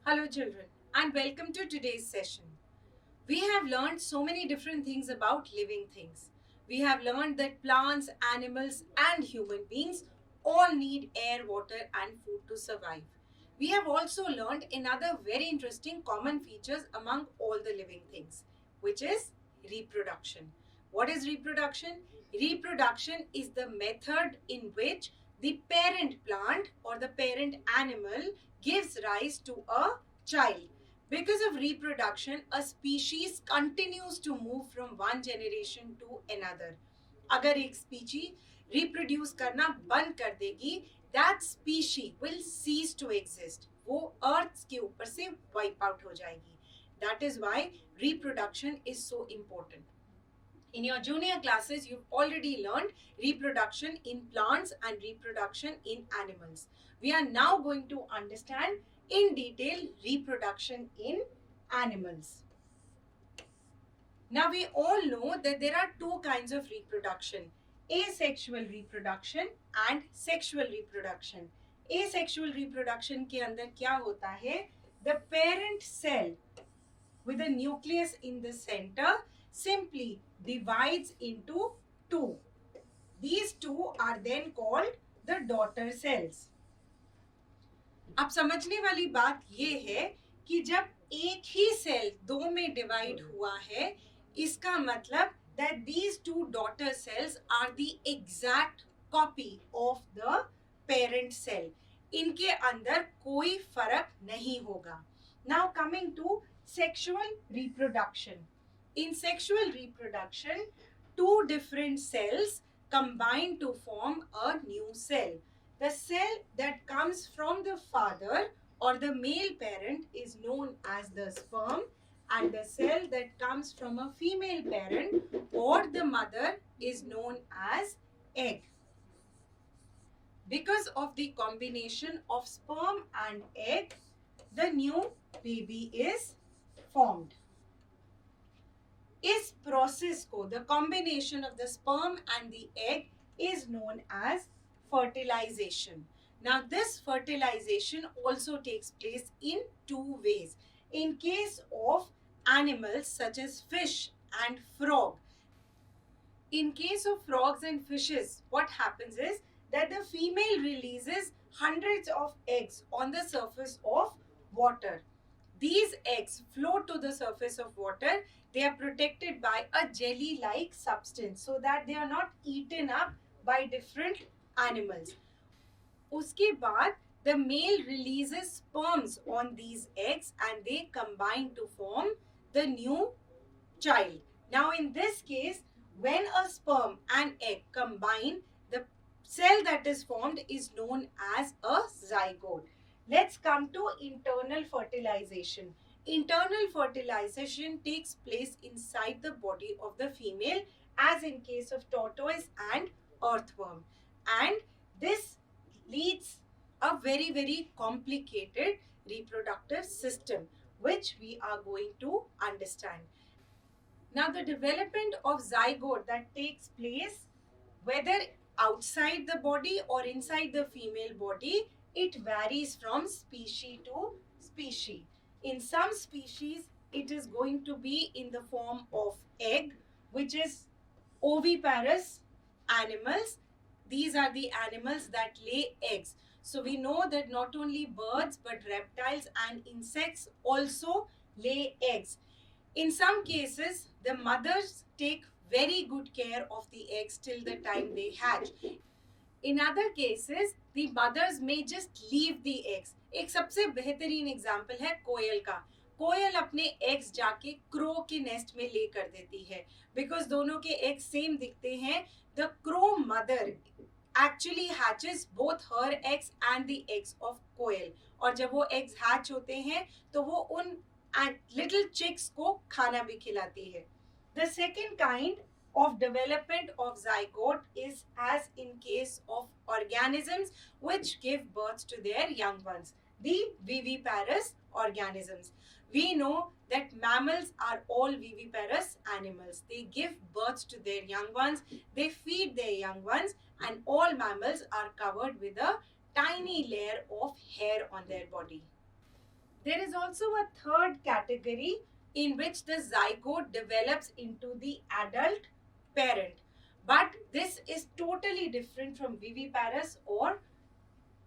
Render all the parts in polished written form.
Hello children and welcome to today's session. We have learned so many different things about living things. We have learned that plants, animals and human beings all need air, water and food to survive. We have also learned another very interesting common features among all the living things, which is reproduction. What is reproduction? Reproduction is the method in which the parent plant or the parent animal gives rise to a child. Because of reproduction, a species continues to move from one generation to another. अगर एक species reproduce करना बंद कर देगी, that species will cease to exist. वो अर्थ के ऊपर से wipe out हो जाएगी. That is why reproduction is so important. In your junior classes, you've already learned reproduction in plants and reproduction in animals. We are now going to understand in detail reproduction in animals. Now we all know that there are two kinds of reproduction, asexual reproduction and sexual reproduction. Asexual reproduction के अंदर क्या होता है? The parent cell with a nucleus in the center simply divides into two. These two are then called the daughter cells. अब समझने वाली बात ये है कि जब एक ही सेल दो में डिवाइड हुआ है, इसका मतलब that these two daughter cells are the exact copy of the parent cell. इनके अंदर कोई फर्क नहीं होगा. Now coming to sexual reproduction. In sexual reproduction, two different cells combine to form a new cell. The cell that comes from the father or the male parent is known as the sperm, and the cell that comes from a female parent or the mother is known as egg. Because of the combination of sperm and egg, the new baby is formed. इस process को, the combination of the sperm and the egg is known as fertilization. Now this fertilization also takes place in two ways. In case of animals such as fish and frog, in case of frogs and fishes, what happens is that the female releases hundreds of eggs on the surface of water. These eggs float to the surface of water. They are protected by a jelly-like substance so that they are not eaten up by different animals. उसके बाद the male releases sperms on these eggs and they combine to form the new child. Now in this case, when a sperm and egg combine, the cell that is formed is known as a zygote. Let's come to internal fertilization. Internal fertilization takes place inside the body of the female, as in case of tortoise and earthworm. And this leads a very complicated reproductive system, which we are going to understand. Now the development of zygote that takes place whether outside the body or inside the female body, it varies from species to species. In some species, it is going to be in the form of egg, which is oviparous animals. These are the animals that lay eggs. So we know that not only birds but reptiles and insects also lay eggs. In some cases, the mothers take very good care of the eggs till the time they hatch. In other cases, the mothers may just leave the eggs. एक सबसे बेहतरीन example है कोयल का. कोयल अपने eggs जाके crow के nest में ले कर देती है बिकॉज दोनों के एग्स सेम दिखते हैं. The crow mother actually hatches both her eggs and the eggs of कोयल. और जब वो eggs hatch होते हैं तो वो उन little chicks को खाना भी खिलाती है. The second kind of development of zygote is as in case of organisms which give birth to their young ones, the viviparous organisms. We know that mammals are all viviparous animals. They give birth to their young ones, they feed their young ones, and all mammals are covered with a tiny layer of hair on their body. There is also a third category in which the zygote develops into the adult parent. But this is totally different from viviparous or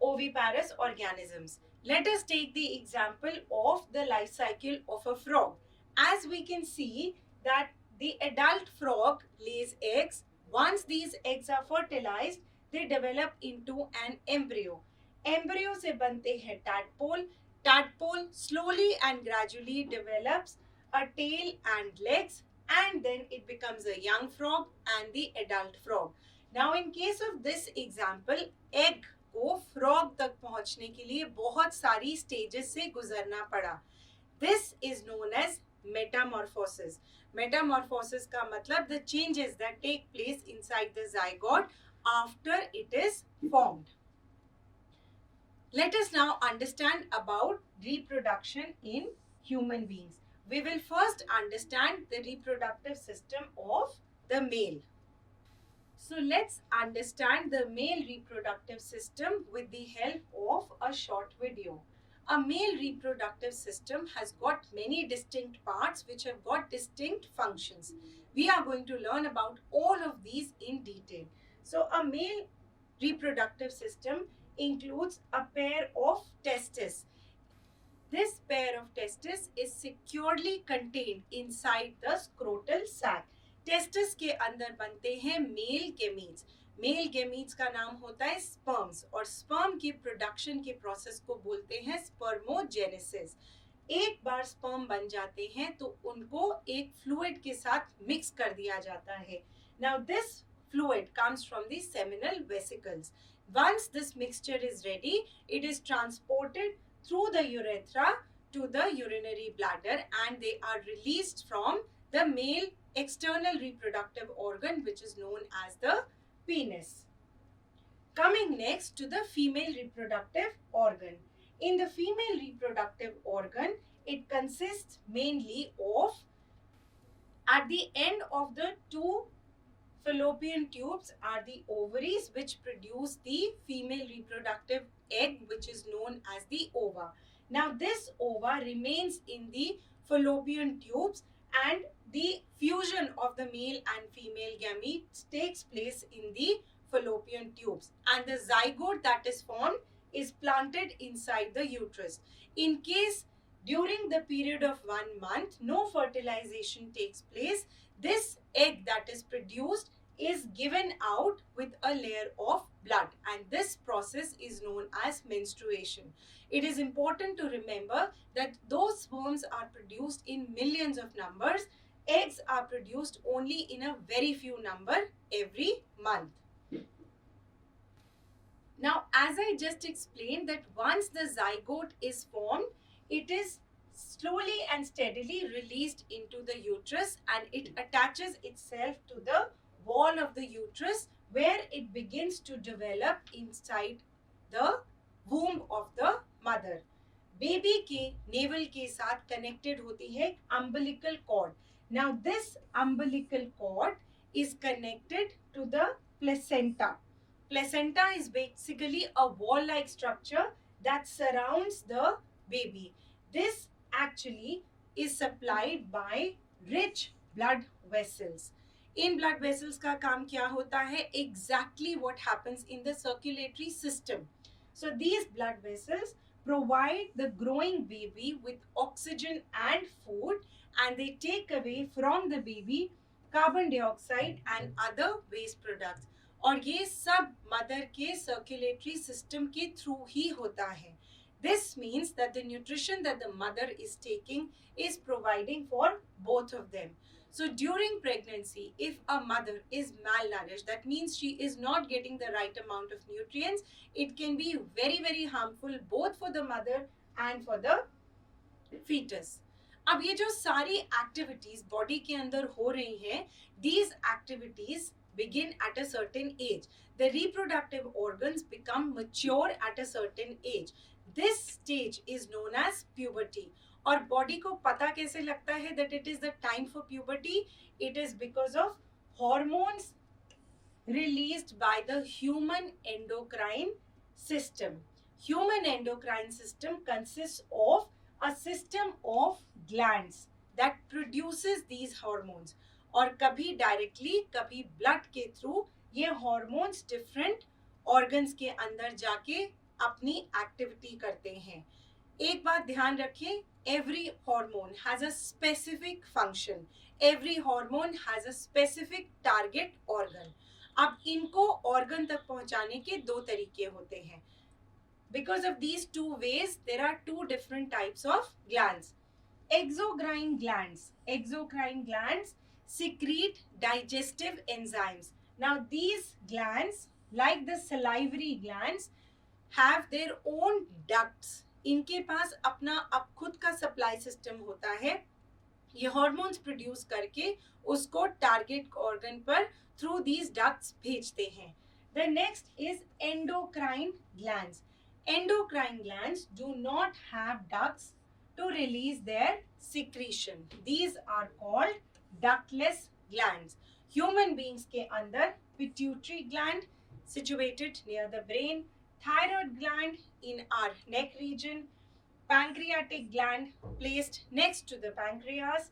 oviparous organisms. Let us take the example of the life cycle of a frog. As we can see that the adult frog lays eggs. Once these eggs are fertilized, they develop into an embryo. Embryo से बनते हैं tadpole. Tadpole slowly and gradually develops a tail and legs, and then it becomes a young frog and the adult frog. Now in case of this example, egg को frog तक पहुंचने के लिए बहुत सारी स्टेजेस से गुजरना पड़ा. This is known as metamorphosis. Metamorphosis का मतलब the changes that take place inside the zygote after it is formed. Let us now understand about reproduction in human beings. We will first understand the reproductive system of the male. So let's understand the male reproductive system with the help of a short video. A male reproductive system has got many distinct parts which have got distinct functions. We are going to learn about all of these in detail. So a male reproductive system includes a pair of testes. This pair of testes is securely contained inside the scrotal sac. Testis के अंदर बनते हैं mail gametes. Mail gametes का नाम होता है sperms, और sperm की प्रोडक्शन के प्रोसेस को बोलते हैं स्पर्मोजेनेसिस. एक बार स्पर्म बन जाते हैं तो उनको एक फ्लूइड के साथ मिक्स कर दिया जाता है. Now this fluid comes from the seminal vesicles. Once this mixture is ready, it is transported through the urethra to the urinary bladder, and they are released from the male external reproductive organ, which is known as the penis. Coming next to the female reproductive organ. In the female reproductive organ, it consists mainly of, at the end of the two fallopian tubes are the ovaries, which produce the female reproductive egg, which is known as the ova. Now this ova remains in the fallopian tubes, and the fusion of the male and female gametes takes place in the fallopian tubes, and the zygote that is formed is planted inside the uterus. In case during the period of 1 month no fertilization takes place, this egg that is produced is given out with a layer of blood, and this process is known as menstruation. It is important to remember that though sperms are produced in millions of numbers, eggs are produced only in a very few number every month. Now, as I just explained, that once the zygote is formed, it is slowly and steadily released into the uterus, and it attaches itself to the wall of the uterus, where it begins to develop inside the womb of the mother. Baby के naval के साथ connected होती है umbilical cord. Now this umbilical cord is connected to the placenta. Placenta is basically a wall-like structure that surrounds the baby. This actually is supplied by rich blood vessels. In blood vessels का काम क्या होता है? Exactly what happens in the circulatory system. So these blood vessels provide the growing baby with oxygen and food, and they take away from the baby carbon dioxide and other waste products. और ये सब mother के circulatory system के through ही होता है. This means that the nutrition that the mother is taking is providing for both of them. So during pregnancy, if a mother is malnourished, that means she is not getting the right amount of nutrients, it can be very, very harmful both for the mother and for the fetus. अब ये जो सारी activities body के अंदर हो रही हैं, these activities begin at a certain age. The reproductive organs become mature at a certain age. This stage is known as puberty. और बॉडी को पता कैसे लगता है that it is the time for puberty? It is because of hormones released by the human endocrine system. Human endocrine system consists of a system of glands that produces these hormones. और कभी directly कभी blood के through ये hormones different organs के अंदर जाके अपनी activity करते हैं. एक बात ध्यान रखें, every hormone has a specific function, every hormone has a specific target organ. अब इनको ऑर्गन तक पहुंचाने के दो तरीके होते हैं. Because of these two ways, there are two different types of glands. Exocrine glands. Exocrine glands secrete digestive enzymes. Now, these glands, like the salivary glands, have their own ducts. इनके पास अपना अब खुद का सप्लाई सिस्टम होता है. ये hormones produce करके उसको टारगेट ऑर्गन पर थ्रू दीज डक्ट्स भेजते हैं. The next is endocrine glands. Endocrine glands do not have ducts to release their secretion. These are called ductless glands. Human beings के अंदर pituitary gland situated near the brain, thyroid gland in our neck region, pancreatic gland placed next to the pancreas,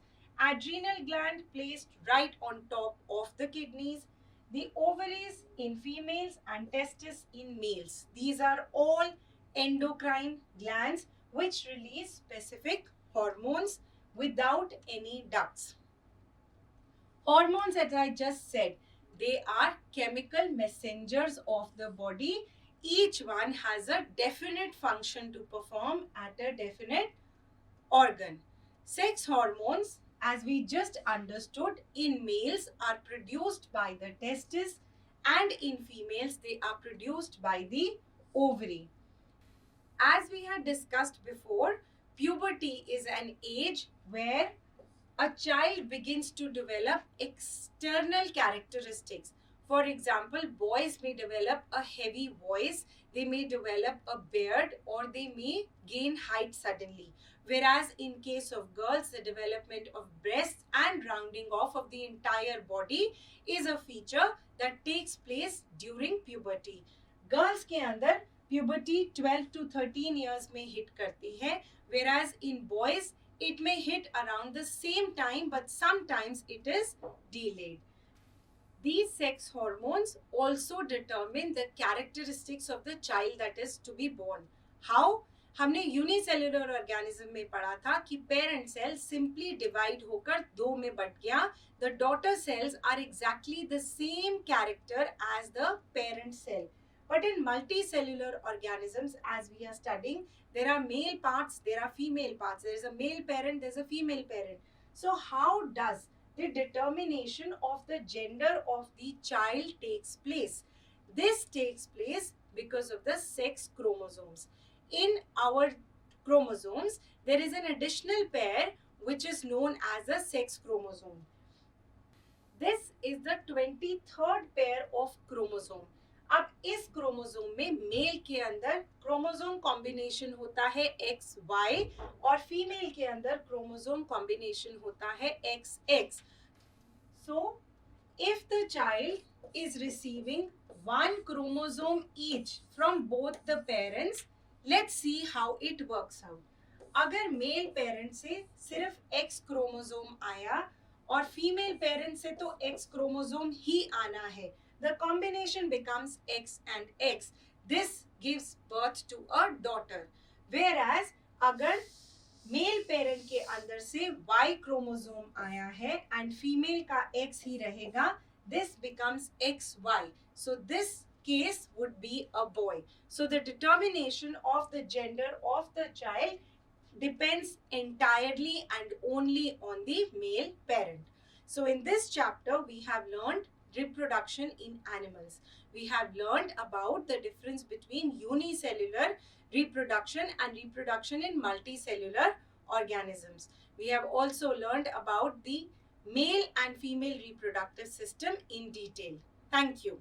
adrenal gland placed right on top of the kidneys, the ovaries in females and testes in males. These are all endocrine glands which release specific hormones without any ducts. Hormones, as I just said, they are chemical messengers of the body. Each one has a definite function to perform at a definite organ. Sex hormones, as we just understood, in males are produced by the testes and in females they are produced by the ovary. As we had discussed before, puberty is an age where a child begins to develop external characteristics. For example, boys may develop a heavy voice, they may develop a beard, or they may gain height suddenly. Whereas in case of girls, the development of breasts and rounding off of the entire body is a feature that takes place during puberty. Girls के अंदर puberty 12 to 13 years में hit करती है, whereas in boys it may hit around the same time, but sometimes it is delayed. These sex hormones also determine the characteristics of the child that is to be born. How? हमने unicellular organism में पढ़ा था कि parent cell simply divide होकर दो में बट गया. The daughter cells are exactly the same character as the parent cell. But in multicellular organisms, as we are studying, there are male parts, there are female parts. There is a male parent, there is a female parent. So how does the determination of the gender of the child takes place? This takes place because of the sex chromosomes. In our chromosomes, there is an additional pair which is known as a sex chromosome. This is the 23rd pair of chromosome. अब इस chromosome में mail के अंदर chromosome combination होता है XY और female के अंदर क्रोमोसोम कॉम्बिनेशन होता है XX. So, if the child is receiving one chromosome each from both the parents, let's see how it works out. अगर मेल पेरेंट से सिर्फ X क्रोमोसोम आया और फीमेल पेरेंट से तो X क्रोमोसोम ही आना है, the combination becomes X and X. This gives birth to a daughter. Whereas अगर मेल पेरेंट के अंदर से Y क्रोमोसोम आया है and फीमेल का X ही रहेगा, this becomes XY. So this case would be a boy. So the determination of the gender of the child depends entirely and only on the male parent. So in this chapter, we have learned reproduction in animals. We have learned about the difference between unicellular reproduction and reproduction in multicellular organisms. We have also learned about the male and female reproductive system in detail. Thank you.